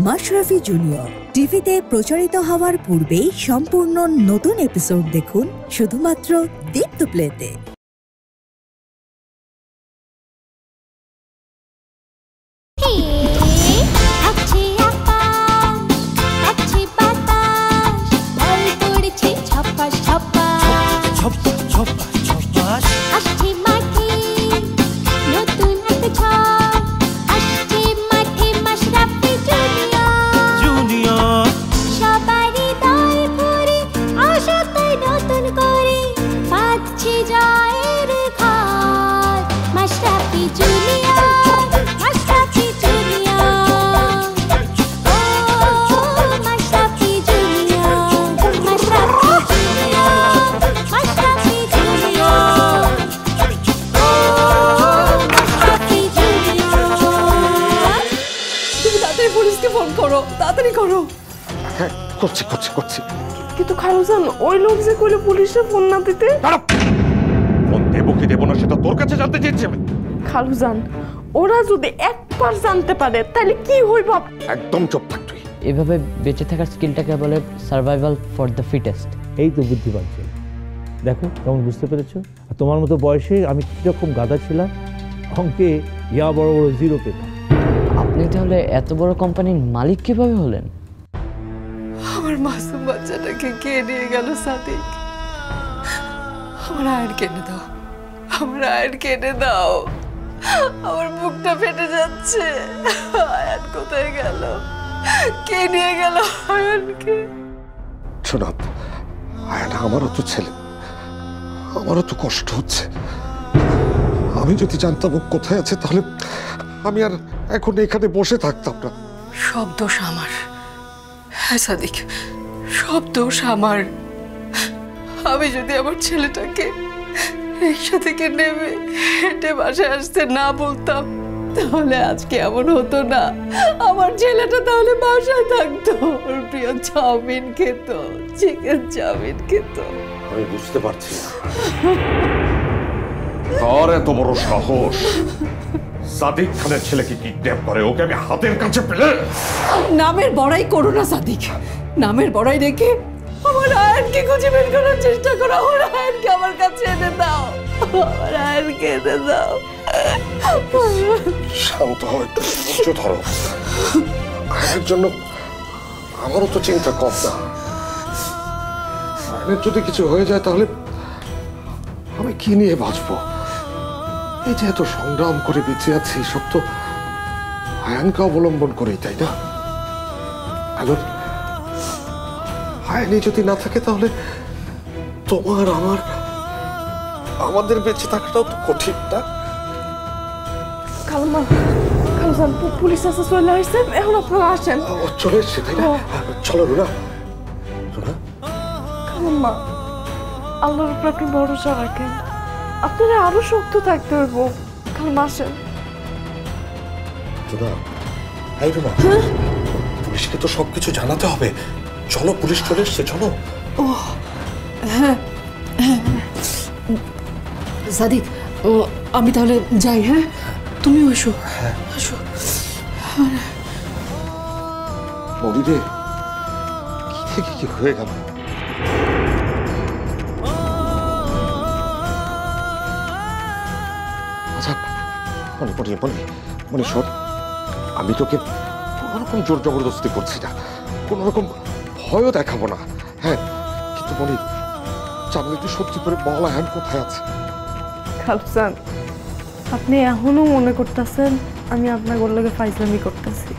Mashrafe junior টিভিতে প্রচারিত হওয়ার পূর্বেই সম্পূর্ণ নতুন এপিসোড দেখুন শুধুমাত্র দীপ্ত প্লেতে। কিন্তু খালুজান ওই লোক যে কইলো পুলিশে ফোন না দিতে ফোন দেব কি দেব না সেটা তোর কাছে জানতে চেয়েছি আমি। খালুজান ওরা যদি একবার জানতে পারে তাহলে কি হইব? একদম চুপ থাক তুই। এভাবে বেঁচে থাকার স্কিলটাকে বলে সার্ভাইভাল ফর দ্য ফিটেস্ট। এই তো বুদ্ধিমান ছিল, দেখো কেমন বুঝতে পেরেছো। তোমার মতো বয়সে আমি কিরকম গাধা ছিলাম, অঙ্কে ইয়া বড় বড় জিরো পেতাম। আপনি তাহলে এত বড় কোম্পানির মালিক কিভাবে হলেন? আমার মাসুম বাচ্চাটাকে কে নিয়ে গেল সাদিক? আমার আয়ের কেটে দাও, আমার আয়ের কেটে দাও, আমার বুকটা ফেটে যাচ্ছে। আয়ান কোথায় গেল? কে নিয়ে গেল আয়ানকে? শোনা, আয়ান আমারও তো ছেলে, আমারও তো কষ্ট হচ্ছে। আমি যদি জানতাম ও কোথায় আছে তাহলে আমি আর এখন এখানে বসে থাকতাম না। সব দোষ আমার। হ্যাঁ সাদিক, সব দোষ আমার। আমি যদি আমার ছেলেটাকে রিক্সা থেকে নেমে হেঁটে বাসায় আসতে না বলতাম তাহলে আজকে এমন হতো না। আমার ছেলেটা তাহলে বাসায় থাকতো, ওর প্রিয় চাউমিন খেত, চিকেন চাউমিন খেত। আমি বুঝতে পারছি না তোর এত বড় সাহস। সাদিক খানের ছেলেকে কিডন্যাপ করে ওকে আমি হাতের কাছে পেলে। নামের বড়াই করো না সাদিক, নামের বড়াই রেখে আমার আয়নকে খুঁজে বের করার চেষ্টা করো। আমার আয়নকে আমার কাছে এনে দাও, আমার আয়নকে এনে দাও। শান্ত হও, একটু ধৈর্য ধরো। আয়নের জন্য আমারও তো চিন্তা কম না। আয়নের যদি কিছু হয়ে যায় তাহলে আমি কি নিয়ে বাঁচবো? এই যে এত সংগ্রাম করে বেঁচে আছি সব তো আয়ানকে অবলম্বন করেই, তাই না? আয়ানি যদি না থাকে তাহলে তোমার আমার আমাদের বেঁচে থাকাটাও তো কঠিন না? খালাম্মা, খালুজান পুলিশ আসে চলে আসছে, এখন আপনারা আসেন। চলে এসছে, তাই না? চলো রুনা। রুনা, খালাম্মা আল্লাহর উপর আপনি ভরসা রাখেন, আপনারা আরো শক্ত থাকতে হইব। খালাম্মা আসেন। রুনা, এই রুনা, পুলিশকে তো সবকিছু জানাতে হবে। চলো, পুলিশ চলে এসছে, চলো। ও হ্যাঁ সাদিক, আমি তাহলে যাই। হ্যাঁ তুমি এসো, এসো। মরিরে কি থেকে কি হয়ে গেল? আচ্ছা মনে মনে মনে মনে শোন, আমি তোকে কোনো রকম জোর জবরদস্তি করছি না, কোনো রকম ভয়ও দেখাবো না। হ্যাঁ কিন্তু মনে জানলে তুই সত্যি করে বল আয়ান কোথায় আছে? খালুজান আপনি এখনো মনে করতেছেন আমি আপনার গোল্লাকে ফাইজলামি করতেছি।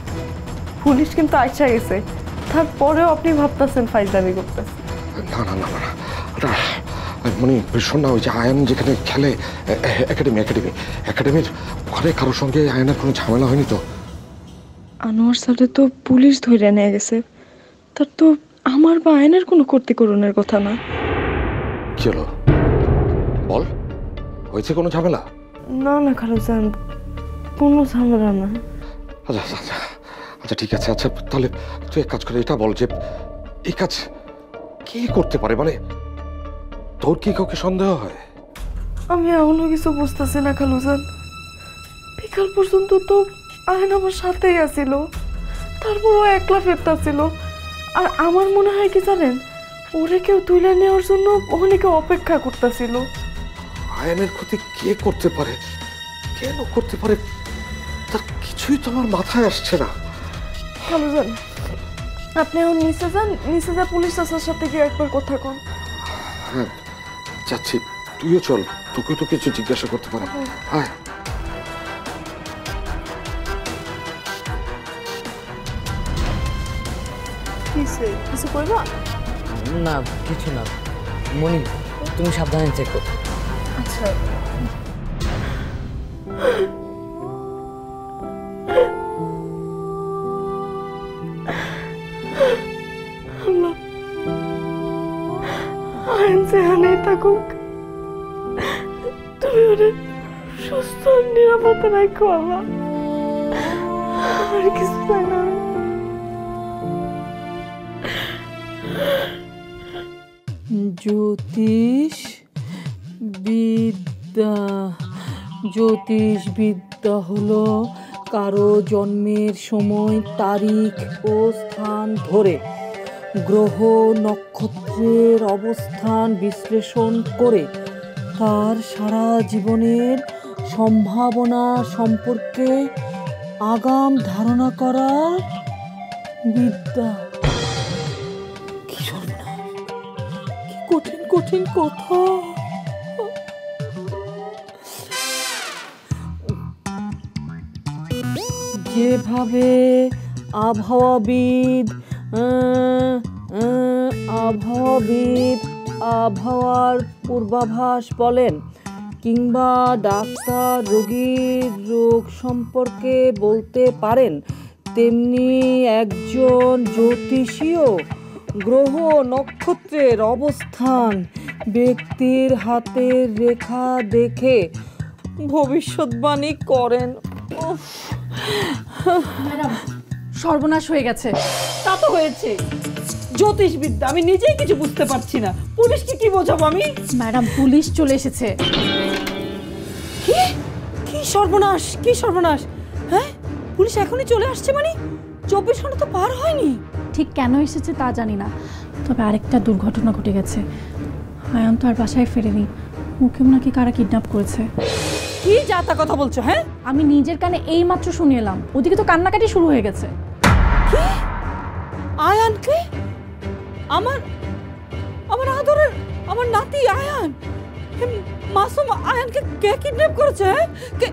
পুলিশ কিন্তু আইসা গেছে, তারপরেও আপনি ভাবতেছেন ফাইজলামি করতেছি। না না না না মানে শোন না, ওই যে আয়ান যেখানে খেলে একাডেমির ওখানে কারোর সঙ্গে আয়ানের কোনো ঝামেলা হয়নি তো? আনোয়ার সাথে তো পুলিশ ধরে নিয়ে গেছে, তার তো আমার বা আয়নের কোনো ক্ষতিকরণের কথা না। কি হলো বল, হয়েছে কোনো ঝামেলা? না না খালুজান, কোনো ঝামেলা না। আচ্ছা আচ্ছা আচ্ছা ঠিক আছে। আচ্ছা তাহলে তুই এক কাজ করে এটা বল যে এই কাজ কি করতে পারে, মানে তোর কি কাউকে সন্দেহ হয়? আমি এমনও কিছু বুঝতেছি না খালুজান। বিকাল পর্যন্ত তো আয়ন আমার সাথেই আছিল, তারপর ও একলা ফেরতাছিল। আর আমার মনে হয় কি জানেন, ওরে কেউ তুলে নেওয়ার জন্য অনেকে অপেক্ষা করতেছিল। আয়ানের ক্ষতি কে করতে পারে, কেন করতে পারে, তার কিছুই তো আমার মাথায় আসছে না। ভালো জান, আপনি এখন নিচে যান, নিচে যা পুলিশ চাচার সাথে গিয়ে একবার কথা কন। হ্যাঁ যাচ্ছি, তুইও চল, তোকে তো কিছু জিজ্ঞাসা করতে পারে। হ্যাঁ কিছু কইবা? না কিছু না মনি, তুমি সাবধানে থেকো। আচ্ছা। আইন যেখানে থাকুক, তুমি ওরে সুস্থ নিরাপদে রাখো আল্লাহ, আর কিছু চাই না। জ্যোতিষ বিদ্যা হলো কারো জন্মের সময়, তারিখ ও স্থান ধরে গ্রহ নক্ষত্রের অবস্থান বিশ্লেষণ করে তার সারা জীবনের সম্ভাবনা সম্পর্কে আগাম ধারণা করার বিদ্যা। কি সর্বনাশ, কি কঠিন কঠিন কথা। যেভাবে আবহাওয়াবিদ আবহাওয়ার পূর্বাভাস বলেন, কিংবা ডাক্তার রোগীর রোগ সম্পর্কে বলতে পারেন, তেমনি একজন জ্যোতিষীও গ্রহ নক্ষত্রের অবস্থান, ব্যক্তির হাতের রেখা দেখে ভবিষ্যৎবাণী করেন। ম্যাডাম, সর্বনাশ হয়ে গেছে। তা তো হয়েছে, জ্যোতিষবিদ্যা আমি নিজেই কিছু বুঝতে পারছি না, পুলিশকে কি বোঝাবো আমি? ম্যাডাম, পুলিশ চলে এসেছে। কি কি সর্বনাশ, কি সর্বনাশ! হ্যাঁ, পুলিশ এখনই চলে আসছে মানে? 24 ঘন্টা তো পার হয়নি। ঠিক কেন এসেছে তা জানি না, তবে আরেকটা দুর্ঘটনা ঘটে গেছে। আয়ান তো আর বাসায় ফেরেনি, ওকে নাকি কারা কিডন্যাপ করেছে। কি যাতা কথা বলছো? হ্যাঁ, আমি নিজের কানে এই মাত্র শুনে এলাম। ওদিকে তো কান্নাকাটি শুরু হয়ে গেছে। কি? আয়ানকে? আমার আমার আদরের আমার নাতি আয়ান, মাসুম আয়ানকে কে কিডন্যাপ করেছে? কে?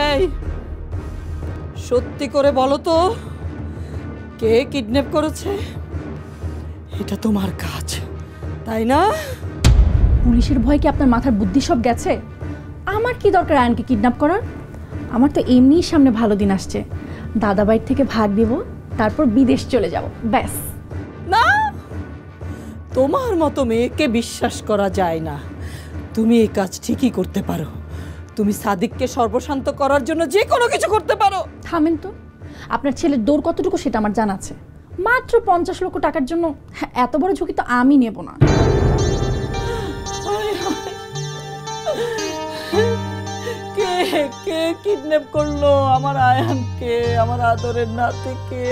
এই, সত্যি করে বলো তো, কে কিডন্যাপ করেছে? এটা তোমার কাজ, তাই না? পুলিশের ভয় কি আপনার মাথার বুদ্ধি সব গেছে? আমার কি দরকার আয়নকে কিডন্যাপ করার? আমার তো এমনিই সামনে ভালো দিন আসছে, দাদাবাড়ির থেকে ভাগ দিব, তারপর বিদেশ চলে যাব, ব্যাস। না, তোমার মতো মেয়েকে বিশ্বাস করা যায় না। তুমি এই কাজ ঠিকই করতে পারো, তুমি সাদিককে সর্বশান্ত করার জন্য যে কোনো কিছু করতে পারো। থামেন তো, আপনার ছেলের দৌড় কতটুকু সেটা আমার জানা আছে। মাত্র 50 লক্ষ টাকার জন্য এত বড় ঝুঁকি তো আমি নেব না। কে কে কিডন্যাপ করলো আমার আয়ানকে, আমার আদরের নাতিকে?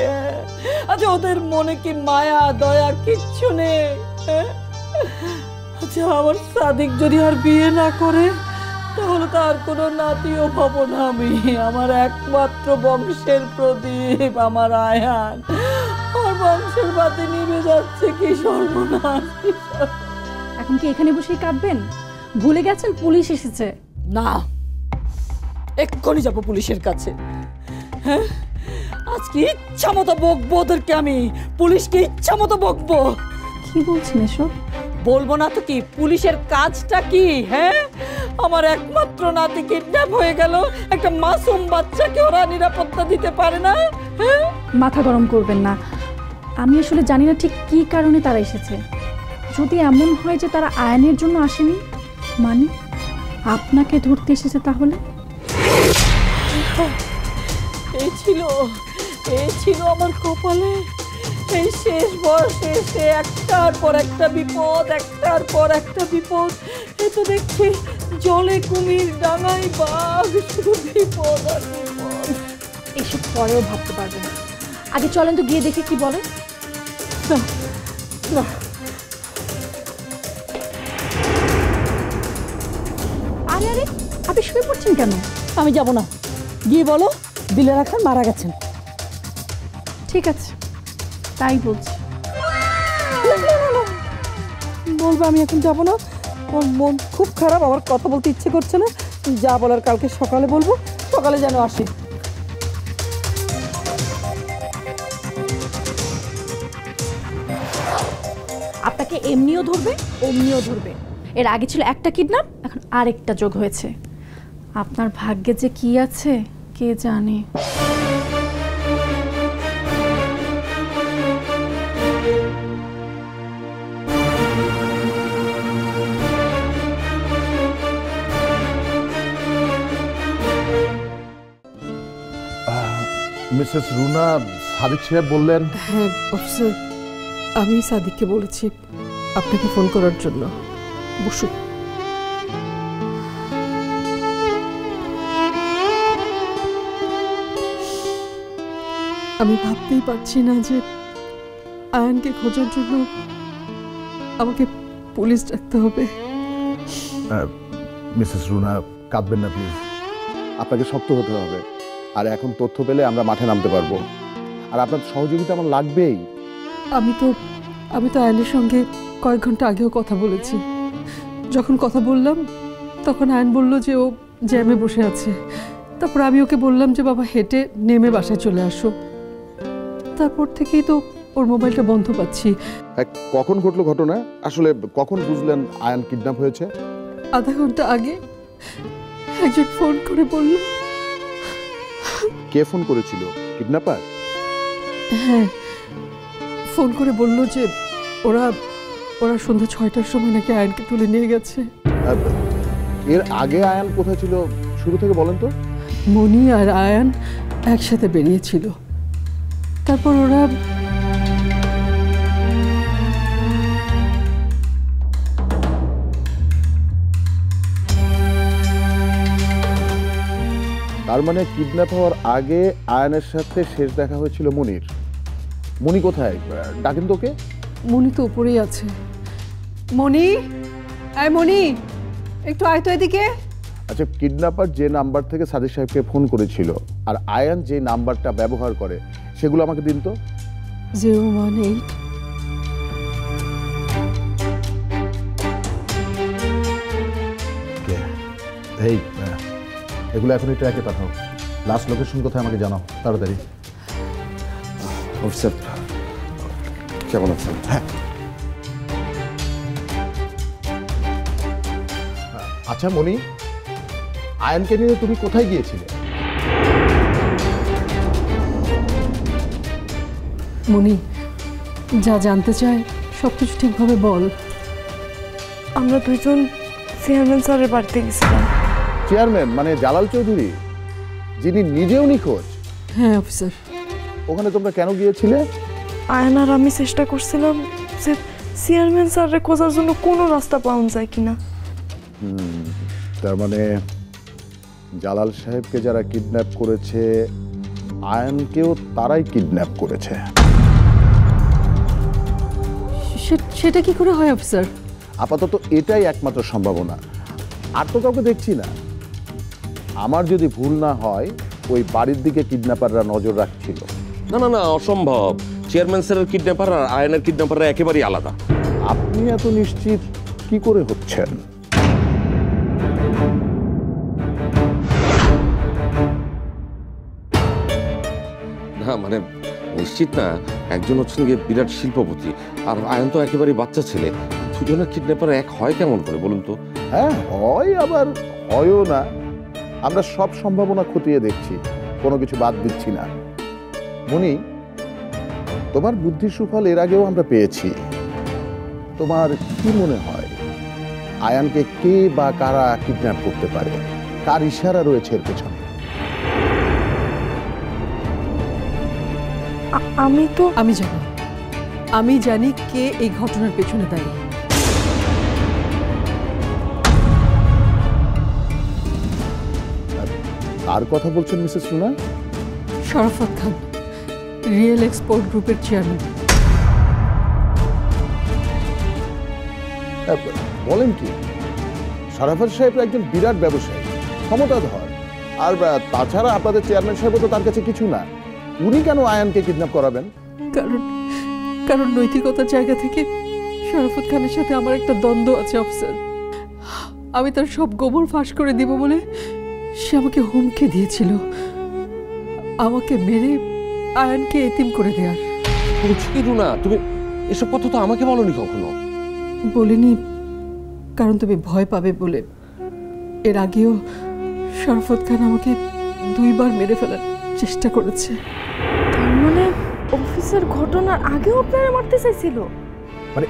আচ্ছা, ওদের মনে কি মায়া দয়া কিচ্ছু নেই? আচ্ছা, আমার সাদিক যদি আর বিয়ে না করে, তাহলে তার কোনো নাতিও পাবো না আমি। আমার একমাত্র বংশের প্রদীপ আমার আয়ান, আমার বংশের বাতি নিভে যাচ্ছে। কি সর্বনাশ! এখন কি এখানে বসেই কাঁদবেন? ভুলে গেছেন পুলিশ এসেছে? না, এক্ষুনি যাবো পুলিশের কাছে। হ্যাঁ, আজকে ইচ্ছা মতো বকবো ওদেরকে, আমি পুলিশকে ইচ্ছা মতো বকবো। কি বলছেন এসব? বলবো না তো কি? পুলিশের কাজটা কি? হ্যাঁ, আমার একমাত্র নাতি কিডন্যাপ হয়ে গেল, একটা মাসুম বাচ্চাকে ওরা নিরাপত্তা দিতে পারে না। হ্যাঁ, মাথা গরম করবেন না, আমি আসলে জানি না ঠিক কি কারণে তারা এসেছে। যদি এমন হয় যে তারা আয়নের জন্য আসেনি, মানে আপনাকে ধরতে এসেছে, তাহলে এই ছিল আমার কপালে। এই শেষ বয়সে এসে একটার পর একটা বিপদ, একটার পর একটা বিপদ। এ তো দেখছি জলে কুমির, ডাঙায় বাঘ, শুধু বিপদ আর বিপদ। এসব পরেও ভাবতে পারবে না। আগে চলেন তো গিয়ে দেখে কি বলে। আরে আরে, আপনি শুয়ে পড়ছেন কেন? আমি যাব না, গিয়ে বলো দিলেরা খান মারা গেছেন। ঠিক আছে, তাই বলছি। বলবো আমি এখন যাব না, আমার মন খুব খারাপ, আমার কথা বলতে ইচ্ছে করছে না। যা বলার কালকে সকালে বলবো, সকালে যেন আসি। আপনাকে এমনিও ধরবে, অমনিও ধরবে। এর আগে ছিল একটা কিডন্যাপ, এখন আরেকটা যোগ হয়েছে। আপনার ভাগ্যে যে কি আছে কে জানে। মিসেস রুনা, সাদিক সাহেব বললেন। হ্যাঁ অফিসার, আমি সাদিককে বলেছি আপনাকে ফোন করার জন্য। বসুন। আমি ভাবতেই পারছি না যে আয়ানকে খোঁজার জন্য আমাকে পুলিশ ডাকতে হবে। মিসেস রুনা, কাঁদবেন না প্লিজ, আপনাকে শক্ত হতে হবে। আর এখন তথ্য পেলে আমরা মাঠে নামতে পারবো, আর আপনার সহযোগিতা আমার লাগবেই। আমি তো আয়নের সঙ্গে কয়েক ঘন্টা আগেও কথা বলেছি। যখন কথা বললাম তখন আয়ন বলল যে ও জ্যামে বসে আছে। তারপর আমি ওকে বললাম যে বাবা হেঁটে নেমে বাসায় চলে আসো। তারপর থেকেই তো ওর মোবাইলটা বন্ধ পাচ্ছি। কখন ঘটলো ঘটনা? আসলে কখন বুঝলেন আয়ান কিডন্যাপ হয়েছে? আধা ঘন্টা আগে একজন ফোন করে বলল। কে ফোন করেছিল? কিডন্যাপার? হ্যাঁ, ফোন করে বলল যে ওরা সন্ধ্যা 6টার সময় নাকি আয়নকে তুলে নিয়ে গেছে। এর আগে আয়ান কোথায় ছিল শুরু থেকে বলেন তো। মনি আর আয়ান একসাথে বেরিয়েছিল, তারপর ওরা তার মানে কিডন্যাপ হওয়ার আগে আয়ানের সাথে শেষ দেখা হয়েছিল মনির। মনি কোথায়? ডাকেন তোকে। মনি তো উপরেই আছে। মনি, আয় মনি, একটু আয় তো এদিকে। আচ্ছা, কিডন্যাপার যে নাম্বার থেকে সাদিক সাহেবকে ফোন করেছিল আর আয়ান যে নাম্বারটা ব্যবহার করে সেগুলো আমাকে দিন তো। 018। এই এগুলো এখনই ট্র্যাকে পাঠাও। লাস্ট লোকেশন কোথায় আমাকে জানাও তাড়াতাড়ি। অফিসার কেমন আছেন? হ্যাঁ, আচ্ছা মনি, আয়ানকে নিয়ে তুমি কোথায় গিয়েছিলে? মনি, যা জানতে চাই সবকিছু ঠিকভাবে বল। আমরা দুজন চেয়ারম্যান স্যারের বাড়িতে গেছিলাম। চেয়ারম্যান মানে জালাল চৌধুরী, যিনি নিজেও নিখোঁজ? হ্যাঁ অফিসার। ওখানে তোমরা কেন গিয়েছিলে? আয়ন আর আমি চেষ্টা করছিলাম যে চেয়ারম্যান স্যারের খোঁজার জন্য কোনো রাস্তা পাওয়া যায় কিনা। তার মানে জালাল সাহেবকে যারা কিডন্যাপ করেছে আয়ানকেও তারাই কিডন্যাপ করেছে। সেটা কি করে হয় অফিসার? আপাতত এটাই একমাত্র সম্ভাবনা, আর তো কাউকে দেখছি না। আমার যদি ভুল না হয় ওই বাড়ির দিকে কিডন্যাপাররা নজর রাখছিল। না না না, অসম্ভব। চেয়ারম্যান স্যারের কিডন্যাপার আর আয়নের কিডন্যাপাররা একেবারেই আলাদা। আপনি এত নিশ্চিত কি করে হচ্ছেন? না মানে নিশ্চিত না। একজন হচ্ছেন গিয়ে বিরাট শিল্পপতি, আর আয়ন তো একেবারেই বাচ্চা ছেলে। দুজনের কিডন্যাপার এক হয় কেমন করে বলুন তো? হ্যাঁ, হয় আবার হয়ও না। আমরা সব সম্ভাবনা খতিয়ে দেখছি, কোনো কিছু বাদ দিচ্ছি না। মনি, তোমার বুদ্ধির সুফল এর আগেও আমরা পেয়েছি। তোমার কি মনে হয় আয়ানকে কে বা কারা কিডন্যাপ করতে পারে? কার ইশারা রয়েছে এর পেছনে? আমি জানি কে এই ঘটনার পেছনে দায়ী। কার কথা বলছেন মিসেস রুনা? শরাফত খান, রিয়েল এক্সপোর্ট গ্রুপের চেয়ারম্যান। বলেন কি? শরাফত সাহেব একজন বিরাট ব্যবসায়ী, ক্ষমতাধর, আর তাছাড়া আপনাদের চেয়ারম্যান সাহেব তো তার কাছে কিছু না। উনি কেন আয়ানকে কিডন্যাপ করাবেন? কারণ নৈতিকতার জায়গা থেকে শরাফত খানের সাথে আমার একটা দ্বন্দ্ব আছে অফিসার। আমি তার সব গোবর ফাঁস করে দিব বলে সে আমাকে হুমকি দিয়েছিল, আমাকে মেরে আয়ানকে এতিম করে দেওয়ার। না, তুমি এসব কথা তো আমাকে বলনি কখনো। বলিনি কারণ তুমি ভয় পাবে বলে। এর আগেও শরাফত খান আমাকে 2 বার মেরে ফেলার চেষ্টা করেছে। তার মানে অফিসের ঘটনার আগেও আপনারা মারতে চাইছিল? মানে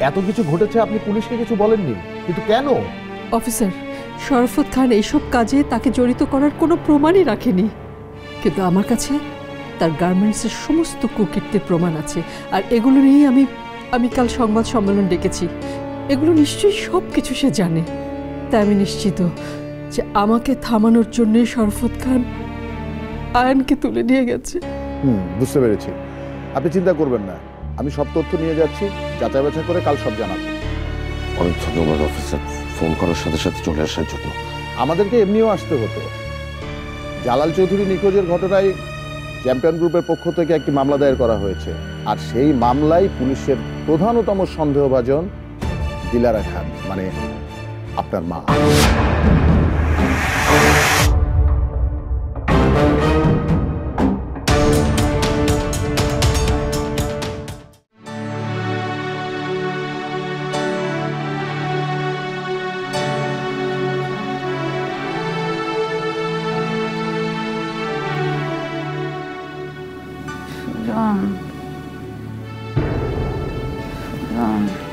এত কিছু ঘটেছে, আপনি পুলিশকে কিছু বলেননি, কিন্তু কেন? অফিসার, শরাফত খান এইসব কাজে তাকে জড়িত করার কোনো প্রমাণই রাখেনি, কিন্তু আমার কাছে তার গার্মেন্টসের সমস্ত কুকীর্তির প্রমাণ আছে। আর এগুলো নিয়েই আমি কাল সংবাদ সম্মেলন ডেকেছি। এগুলো নিশ্চয়ই সব কিছু সে জানে। তাই আমি নিশ্চিত যে আমাকে থামানোর জন্য শরাফত খান আয়ানকে তুলে নিয়ে গেছে। বুঝতে পেরেছি, আপনি চিন্তা করবেন না, আমি সব তথ্য নিয়ে যাচ্ছি, যাচাই বাছাই করে কাল সব জানাবো। অনেক ধন্যবাদ অফিসার, ফোন করার সাথে সাথে চলে আসার জন্য। আমাদেরকে এমনিও আসতে হতো। জালাল চৌধুরী নিখোঁজের ঘটনায় চ্যাম্পিয়ন গ্রুপের পক্ষ থেকে একটি মামলা দায়ের করা হয়েছে, আর সেই মামলায় পুলিশের প্রধানতম সন্দেহভাজন দিলারা খান, মানে আপনার মা।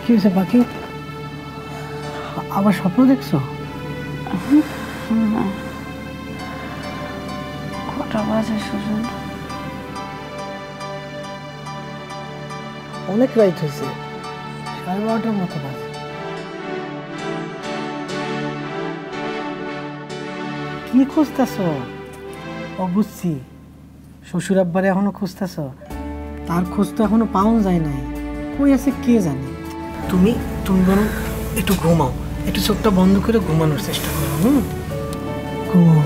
কি হয়েছে পাখি? আবার স্বপ্ন দেখছো? কটা বাজে সুজন? অনেক রাইট হয়েছে, 12:30টার মতো বাজে। কি খুঁজতেছ? ও বুঝছি, শ্বশুর আব্বারে এখনো খুঁজতেছ। তার খোঁজ তো এখনো পাওয়া যায় নাই, কই আছে কে জানে। তুমি বরং একটু ঘুমাও, একটু চোখটা বন্ধ করে ঘুমানোর চেষ্টা করো। ঘুমাও।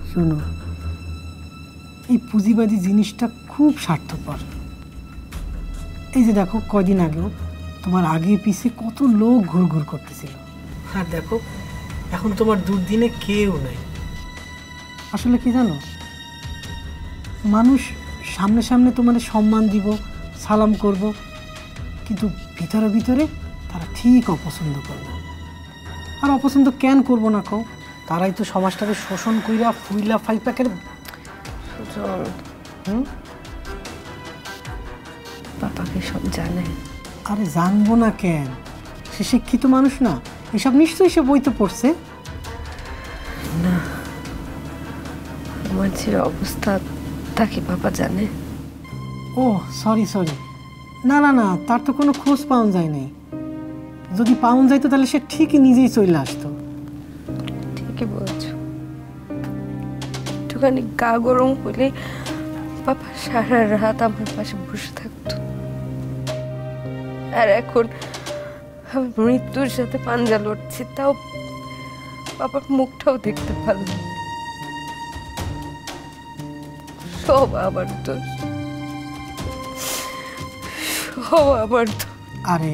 শোনো, এই পুঁজিবাদী জিনিসটা খুব স্বার্থপর। এই যে দেখো, কয়দিন আগেও তোমার আগে পিছে কত লোক ঘুরঘুর করতেছিল, আর দেখো এখন তোমার দুর্দিনে কেউ নাই। আসলে কি জানো, মানুষ সামনে সামনে তোমার সম্মান দিব, সালাম করব, কিন্তু ভিতরে ভিতরে তারা ঠিক অপছন্দ করবে। আর অপছন্দ কেন করবো না কও? তারাই তো সমাজটাকে শোষণ কইরা ফুইলা ফাইপাকের। বাবাকে সব জানে। আরে জানবো না কেন, সে শিক্ষিত মানুষ না, এসব নিশ্চয়ই সে বইতে পড়ছে। না, আমার যে অবস্থা তা কি বাবা জানে? ও সরি, না না না, তার তো কোনো খোঁজ পাওয়া যায় নাই। যদি পাওয়া যাইতো তাহলে সে ঠিকই নিজেই চলে আসতো। ঠিকই বলছো, একটুখানি গা গরম হলে বাবা সারা রাত আমার পাশে বসে থাকতো। আর এখন আমি মৃত্যুর সাথে পাঞ্জা লড়ছি, তাও বাবার মুখটাও দেখতে পারলাম না। সব আবার দোষ, সব আবার দোষ। আরে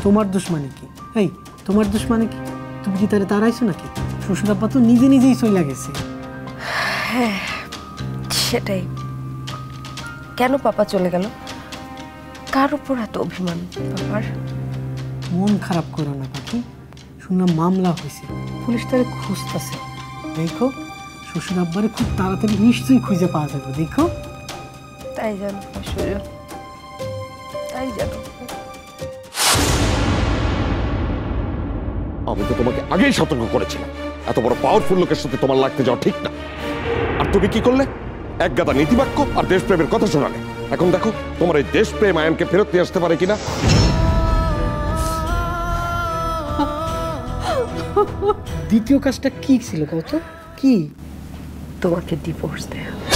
তোমার দোষ মানে কি? এই তোমার দোষ মানে কি? তুমি কি তারে তাড়াইছো নাকি? শ্বশুর আব্বা তো নিজেই চলে গেছে। হ্যাঁ সেটাই। কেন পাপা চলে গেল? কার উপর এত অভিমান বাবার? মন খারাপ করো না পাখি, শুনলাম মামলা হয়েছে, পুলিশ তারে খুঁজতেছে। দেখো শ্বশুর আব্বারে খুব তাড়াতাড়ি নিশ্চয়ই খুঁজে পাওয়া যাবে। দেখো তাই জানো, তাই জানো। আমি তো তোমাকে আগেই সতর্ক করেছিলাম, এত বড় পাওয়ারফুল লোকের সাথে তোমার লাগতে যাওয়া ঠিক না। আর তুমি কি করলে? এক গাদা নীতিবাক্য আর দেশপ্রেমের কথা শোনালে। এখন দেখো তোমার এই দেশপ্রেম আয়ানকে ফেরত নিয়ে আসতে পারে কিনা। দ্বিতীয় কাজটা কি ছিল কত? কি? তোমাকে ডিভোর্স দেয়া।